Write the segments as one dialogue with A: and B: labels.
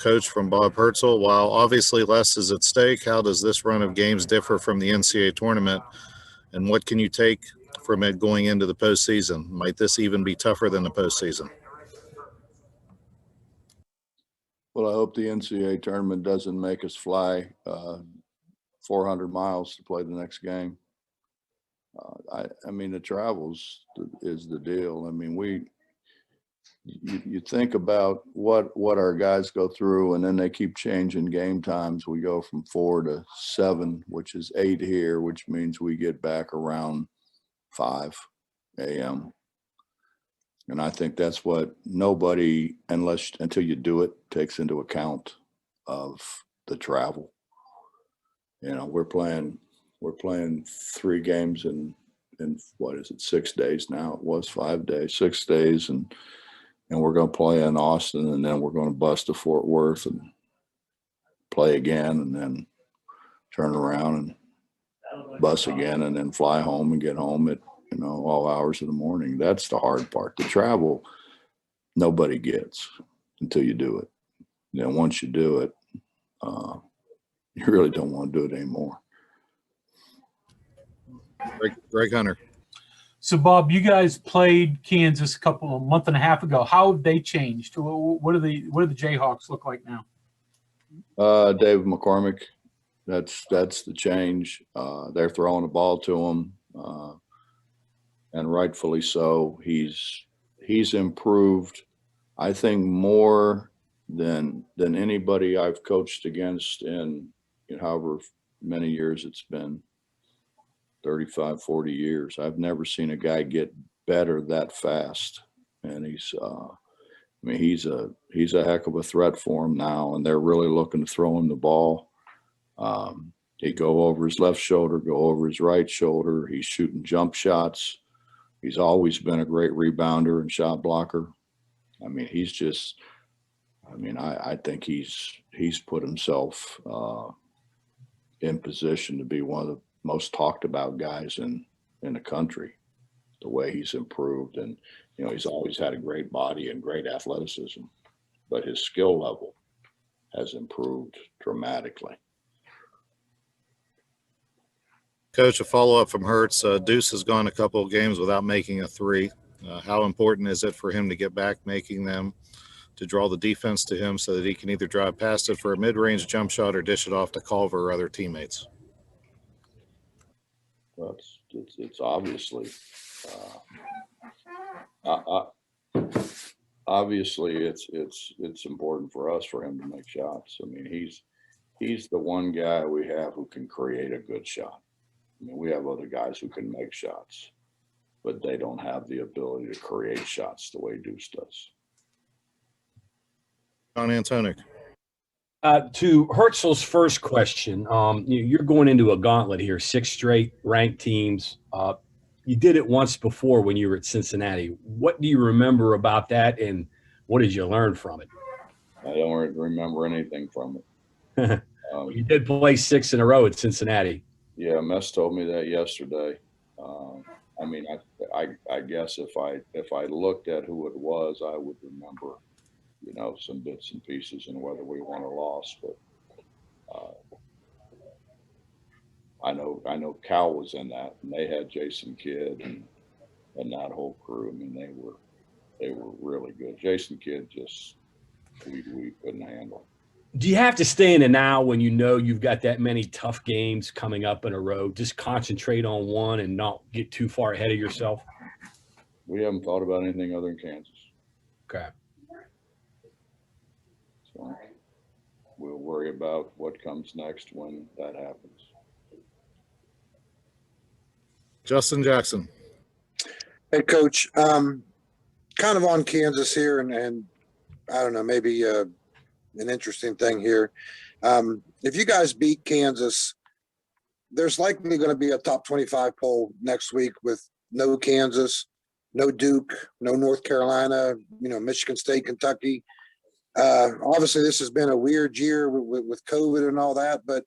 A: Coach, from Bob Hertzel. While obviously less is at stake, how does this run of games differ from the NCAA tournament, and what can you take from it going into the postseason? Might this even be tougher than the postseason?
B: Well, I hope the NCAA tournament doesn't make us fly 400 miles to play the next game. I mean, the travels is the deal. I mean, you think about what our guys go through, and then they keep changing game times. We go from 4 to 7, which is 8 here, which means we get back around 5 a.m. And I think that's what nobody, until you do it, takes into account of the travel. You know, we're playing 3 games in what is it, 6 days now? It was 5 days, 6 days, and we're going to play in Austin, and then we're going to bust to Fort Worth and play again, and then turn around and bus again, and then fly home and get home at, you know, all hours of the morning. That's the hard part. The travel, nobody gets until you do it. Then once you do it, you really don't want to do it anymore.
A: Greg Hunter.
C: So, Bob, you guys played Kansas a month and a half ago. How have they changed? What do the Jayhawks look like now?
B: David McCormick, that's the change. They're throwing the ball to him, and rightfully so. He's improved, I think, more than anybody I've coached against in however many years it's been. 35, 40 years. I've never seen a guy get better that fast. And he's a heck of a threat for him now. And they're really looking to throw him the ball. He go over his left shoulder, go over his right shoulder. He's shooting jump shots. He's always been a great rebounder and shot blocker. I mean, I think he's put himself in position to be one of the most talked about guys in the country, the way he's improved. And, you know, he's always had a great body and great athleticism, but his skill level has improved dramatically.
A: Coach, a follow-up from Hertz. Deuce has gone a couple of games without making a 3. How important is it for him to get back making them, to draw the defense to him so that he can either drive past it for a mid-range jump shot or dish it off to Culver or other teammates?
B: Well, it's obviously obviously it's important for us for him to make shots. I mean, he's the one guy we have who can create a good shot. I mean, we have other guys who can make shots, but they don't have the ability to create shots the way Deuce does.
A: John Anthoney.
D: To Hertzel's first question, you're going into a gauntlet here, 6 straight ranked teams. You did it once before when you were at Cincinnati. What do you remember about that, and what did you learn from it?
B: I don't remember anything from it.
D: You did play 6 in a row at Cincinnati. Yeah,
B: Mess told me that yesterday. I mean, I guess if I looked at who it was, I would remember, you know, some bits and pieces and whether we won or lost. But I know Cal was in that, and they had Jason Kidd and that whole crew. I mean, they were really good. Jason Kidd just we couldn't handle.
D: Do you have to stay in the now when you know you've got that many tough games coming up in a row? Just concentrate on one and not get too far ahead of yourself?
B: We haven't thought about anything other than Kansas.
D: Okay.
B: So we'll worry about what comes next when that happens.
A: Justin Jackson.
E: Hey, Coach. Kind of on Kansas here, and I don't know, maybe an interesting thing here. If you guys beat Kansas, there's likely going to be a top 25 poll next week with no Kansas, no Duke, no North Carolina, you know, Michigan State, Kentucky. Obviously, this has been a weird year with COVID and all that, but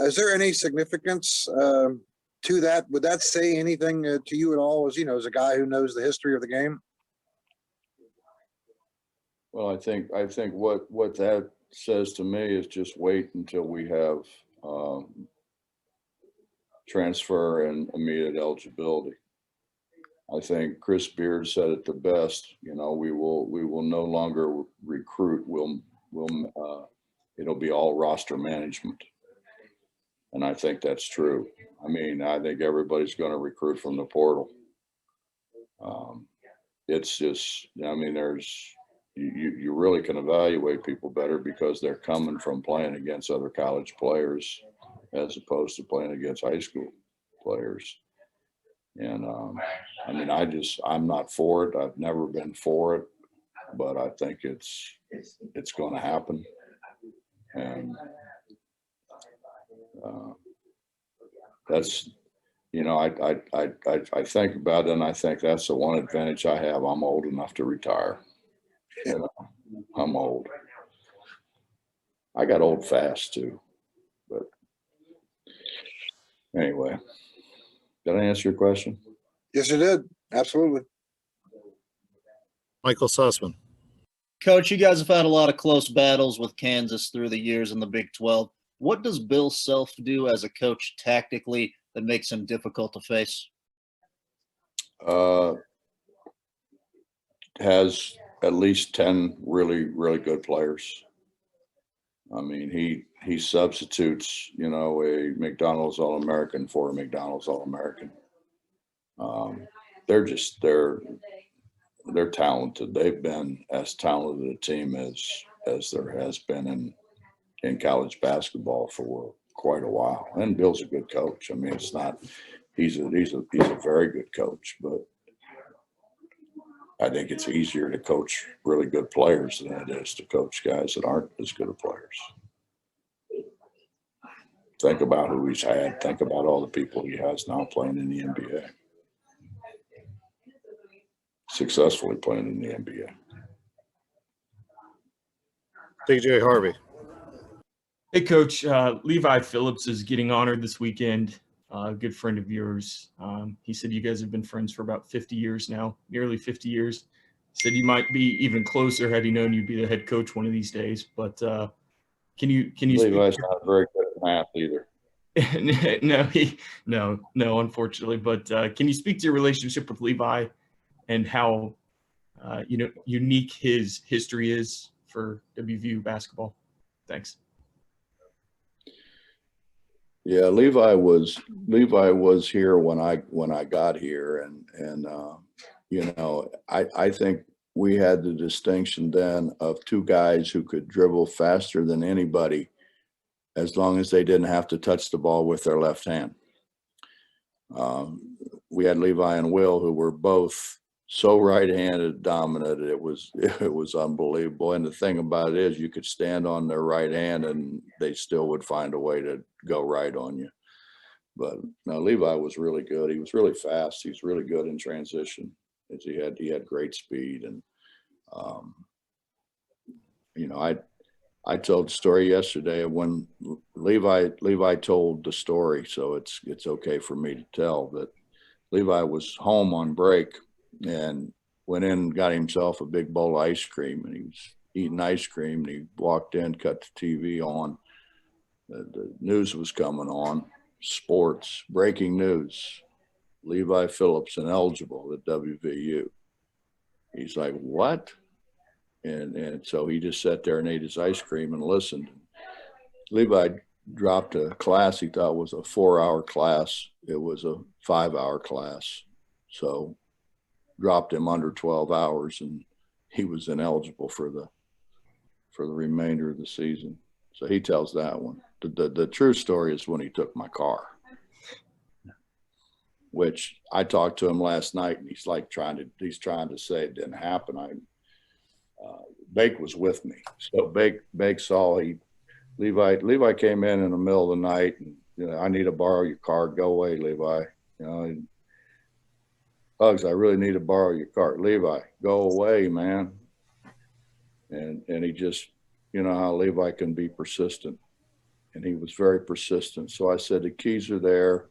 E: is there any significance to that? Would that say anything to you at all, as, you know, as a guy who knows the history of the game?
B: Well, I think what that says to me is just wait until we have transfer and immediate eligibility. I think Chris Beard said it the best. You know, we will no longer recruit. It'll be all roster management, and I think that's true. I mean, I think everybody's going to recruit from the portal. It's just, I mean, you really can evaluate people better because they're coming from playing against other college players as opposed to playing against high school players. And I mean, I'm not for it. I've never been for it, but I think it's going to happen. And that's, you know, I think about it, and I think that's the one advantage I have. I'm old enough to retire. You know, I'm old. I got old fast too, but anyway, did I answer your question?
E: Yes, you did. Absolutely.
A: Michael Sussman.
F: Coach, you guys have had a lot of close battles with Kansas through the years in the Big 12. What does Bill Self do as a coach tactically that makes him difficult to face?
B: Has at least 10 really, really good players. I mean, he substitutes, you know, a McDonald's All-American for a McDonald's All-American. They're talented. They've been as talented a team as there has been in college basketball for quite a while. And Bill's a good coach. I mean, it's not, he's a very good coach, but I think it's easier to coach really good players than it is to coach guys that aren't as good of players. Think about who he's had. Think about all the people he has now playing in the NBA. Successfully playing in the NBA.
A: DJ Harvey.
G: Hey, Coach. Levi Phillips is getting honored this weekend. A good friend of yours. He said you guys have been friends for about 50 years now, nearly 50 years. Said you might be even closer had he known you'd be the head coach one of these days. But can you?
B: Levi's not very good at math either.
G: No, unfortunately. But can you speak to your relationship with Levi and how unique his history is for WVU basketball? Thanks.
B: Yeah, Levi was here when I got here, and you know, I think we had the distinction then of two guys who could dribble faster than anybody as long as they didn't have to touch the ball with their left hand. We had Levi and Will, who were both so right-handed dominant. It was unbelievable. And the thing about it is you could stand on their right hand and they still would find a way to go right on you. But no, Levi was really good. He was really fast. He was really good in transition. He had great speed. And you know, I told the story yesterday of when Levi told the story, so it's okay for me to tell that Levi was home on break and went in and got himself a big bowl of ice cream, and he was eating ice cream, and he walked in, cut the TV on. The news was coming on, sports, breaking news, Levi Phillips ineligible at WVU. He's like, what? And so he just sat there and ate his ice cream and listened. Levi dropped a class he thought was a 4-hour class. It was a 5-hour class. So dropped him under 12 hours, and he was ineligible for the remainder of the season. So he tells that one. The true story is when he took my car, which I talked to him last night, and he's trying to say it didn't happen. Bake was with me. So Bake saw Levi came in the middle of the night, and, you know, I need to borrow your car. Go away, Levi. You know, Hugs, I really need to borrow your car. Levi, go away, man. And he just, you know how Levi can be persistent. And he was very persistent. So I said, the keys are there.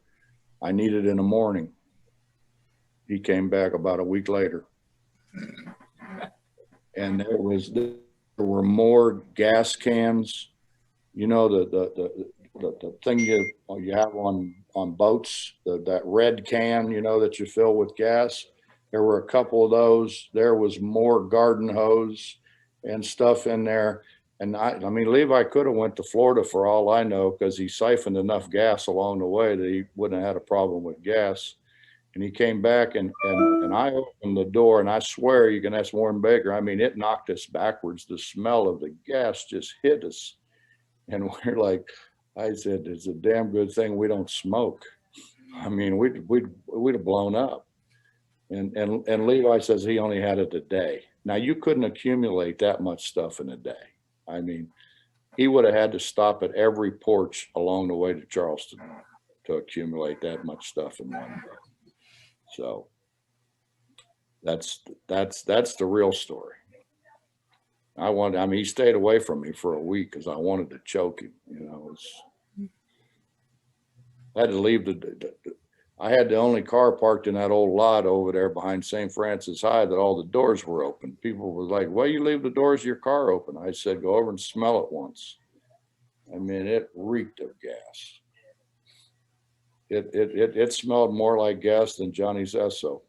B: I need it in the morning. He came back about a week later. And there was there were more gas cans. You know, the thing you have on boats, that red can, you know, that you fill with gas. There were a couple of those. There was more garden hose and stuff in there. And I mean, Levi could have went to Florida for all I know, because he siphoned enough gas along the way that he wouldn't have had a problem with gas. And he came back and I opened the door, and I swear, you can ask Warren Baker, I mean, it knocked us backwards. The smell of the gas just hit us. And we're like, I said, it's a damn good thing we don't smoke. I mean, we'd have blown up. And Levi says he only had it a day. Now, you couldn't accumulate that much stuff in a day. I mean, he would have had to stop at every porch along the way to Charleston to accumulate that much stuff in one day. So that's the real story. I mean, he stayed away from me for a week because I wanted to choke him. You know, I had to leave I had the only car parked in that old lot over there behind St. Francis High that all the doors were open. People were like, "Why you leave the doors of your car open?" I said, "Go over and smell it once." I mean, it reeked of gas. It smelled more like gas than Johnny's Esso.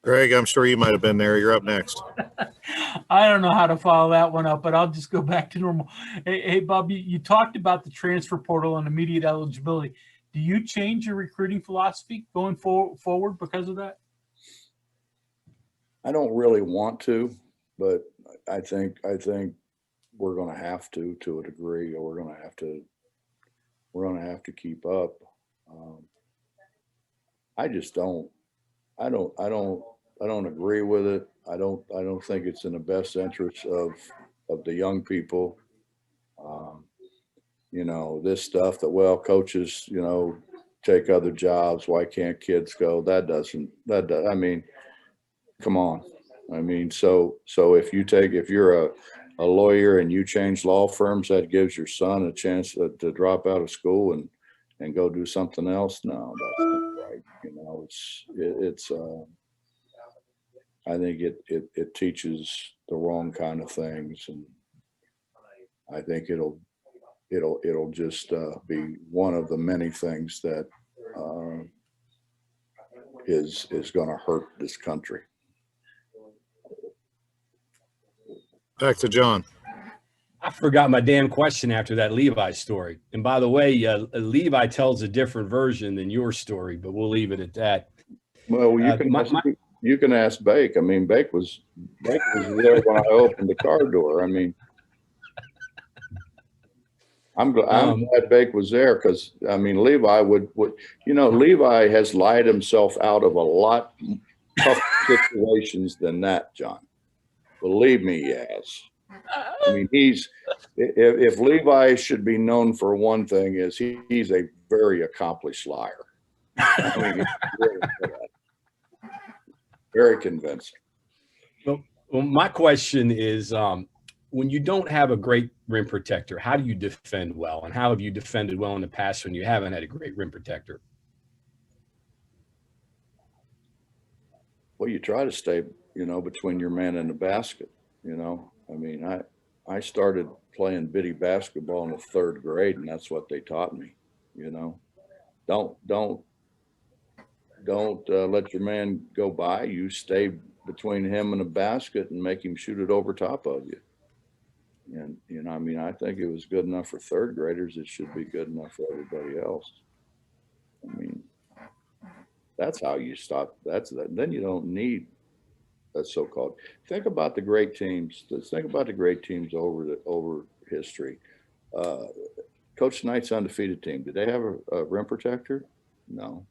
A: Greg, I'm sure you might have been there. You're up next.
C: I don't know how to follow that one up, but I'll just go back to normal. Hey Bob, you talked about the transfer portal and immediate eligibility. Do you change your recruiting philosophy going forward because of that?
B: I don't really want to, but I think we're going to have to a degree, or we're going to have to keep up. I just don't. I don't agree with it. I don't think it's in the best interest of the young people. You know, this stuff that, well, coaches, you know, take other jobs. Why can't kids go? I mean, come on. I mean, so if you're a lawyer and you change law firms, that gives your son a chance to drop out of school and go do something else. No, that's not right. You know, it's I think it teaches the wrong kind of things, and I think it'll just be one of the many things that is going to hurt this country.
A: Back to John.
D: I forgot my damn question after that Levi story. And by the way, Levi tells a different version than your story, but we'll leave it at that.
B: Well, you can ask Bake. I mean, Bake was there when I opened the car door. I mean, I'm glad Bake was there, because I mean, Levi would Levi has lied himself out of a lot tougher situations than that, John. Believe me, he has. I mean, if Levi should be known for one thing, is he's a very accomplished liar. I mean, he's really good at it. Very convincing.
D: Well, my question is, when you don't have a great rim protector, how do you defend well? And how have you defended well in the past when you haven't had a great rim protector?
B: Well, you try to stay, between your man and the basket. I mean, I started playing bitty basketball in the 3rd grade, and that's what they taught me. Don't let your man go by. You stay between him and the basket and make him shoot it over top of you. And I mean, I think it was good enough for 3rd graders. It should be good enough for everybody else. I mean, that's how you stop. Then you don't need that so-called. Think about the great teams. Think about the great teams over history. Coach Knight's undefeated team. Did they have a rim protector? No.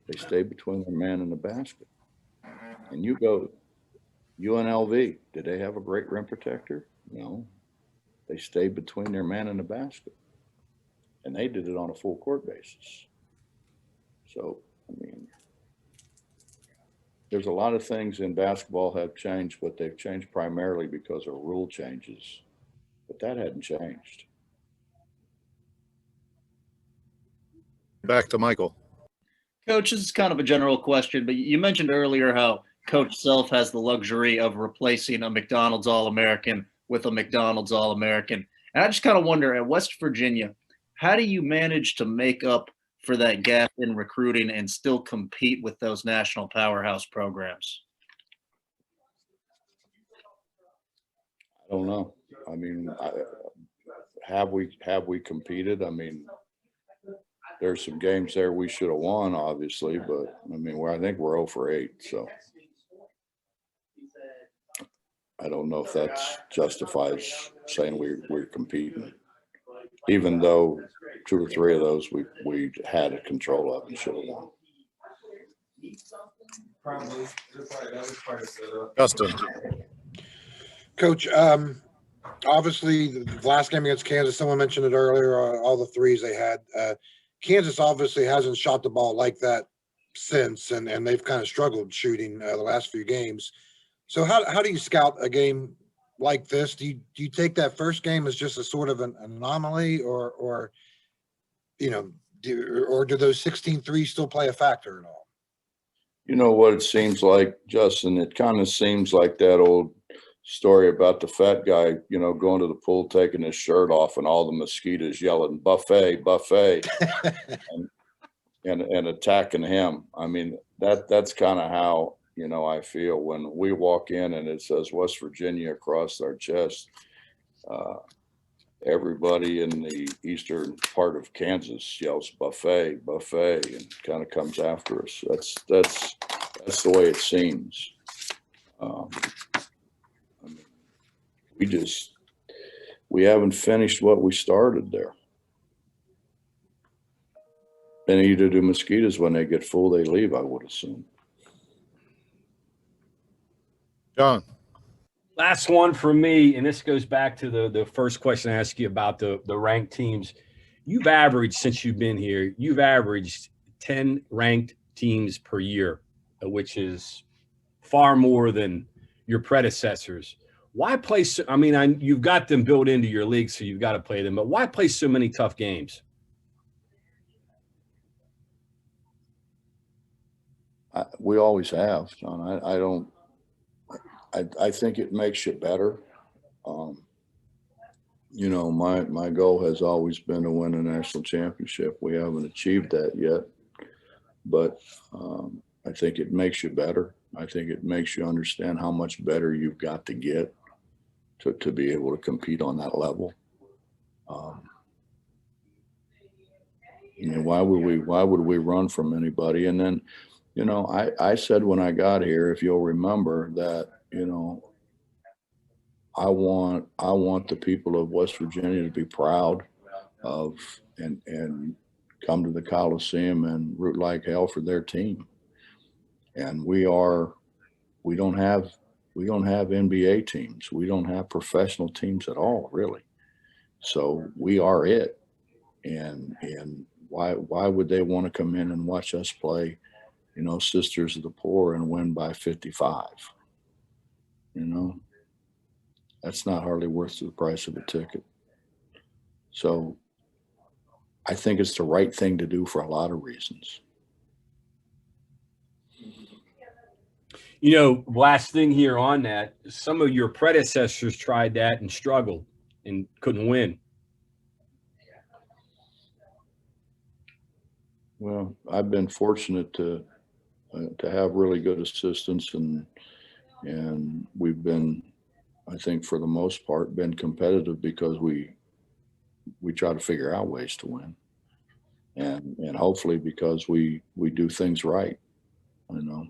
B: They stayed between their man and the basket. And you go UNLV. Did they have a great rim protector? No. They stayed between their man and the basket. And they did it on a full court basis. So, I mean, there's a lot of things in basketball have changed, but they've changed primarily because of rule changes. But that hadn't changed.
A: Back to Michael.
F: Coach, this is kind of a general question, but you mentioned earlier how Coach Self has the luxury of replacing a McDonald's All-American with a McDonald's All-American. And I just kind of wonder, at West Virginia, how do you manage to make up for that gap in recruiting and still compete with those national powerhouse programs?
B: I don't know. I mean, have we competed? I mean, there's some games there we should have won, obviously, but I mean, I think we're 0 for 8. So I don't know if that justifies saying we're competing, even though 2 or 3 of those we had a control of and should have won.
A: Justin.
E: Coach, obviously the last game against Kansas, someone mentioned it earlier, all the threes they had. Kansas obviously hasn't shot the ball like that since, and they've kind of struggled shooting the last few games. So how do you scout a game like this? Do you take that first game as just a sort of an anomaly, or you know, do those 16 threes still play a factor at all?
B: You know what it seems like, Justin? It kind of seems like that old story about the fat guy, you know, going to the pool, taking his shirt off, and all the mosquitoes yelling "buffet, buffet," and attacking him. I mean, that's kind of how, you know, I feel when we walk in and it says West Virginia across our chest. Everybody in the eastern part of Kansas yells "buffet, buffet," and kind of comes after us. That's the way it seems. We haven't finished what we started there. And either do mosquitoes, when they get full, they leave, I would assume.
A: John.
D: Last one for me, and this goes back to the first question I asked you about the ranked teams. You've averaged, since you've been here, you've averaged 10 ranked teams per year, which is far more than your predecessors. Why play – I mean, you've got them built into your league, so you've got to play them, but why play so many tough games?
B: We always have, John. I think it makes you better. You know, my goal has always been to win a national championship. We haven't achieved that yet, but I think it makes you better. I think it makes you understand how much better you've got to get to be able to compete on that level. I mean, why would we run from anybody? And then, you know, I said when I got here, if you'll remember, that, you know, I want the people of West Virginia to be proud of and come to the Coliseum and root like hell for their team. And we don't have NBA teams. We don't have professional teams at all, really. So we are it. And why would they want to come in and watch us play, you know, Sisters of the Poor and win by 55? You know, that's not hardly worth the price of a ticket. So I think it's the right thing to do for a lot of reasons.
D: You know, last thing here on that, some of your predecessors tried that and struggled and couldn't win.
B: Well, I've been fortunate to have really good assistants, and we've been, I think, for the most part, been competitive because we try to figure out ways to win, and hopefully because we do things right. You know,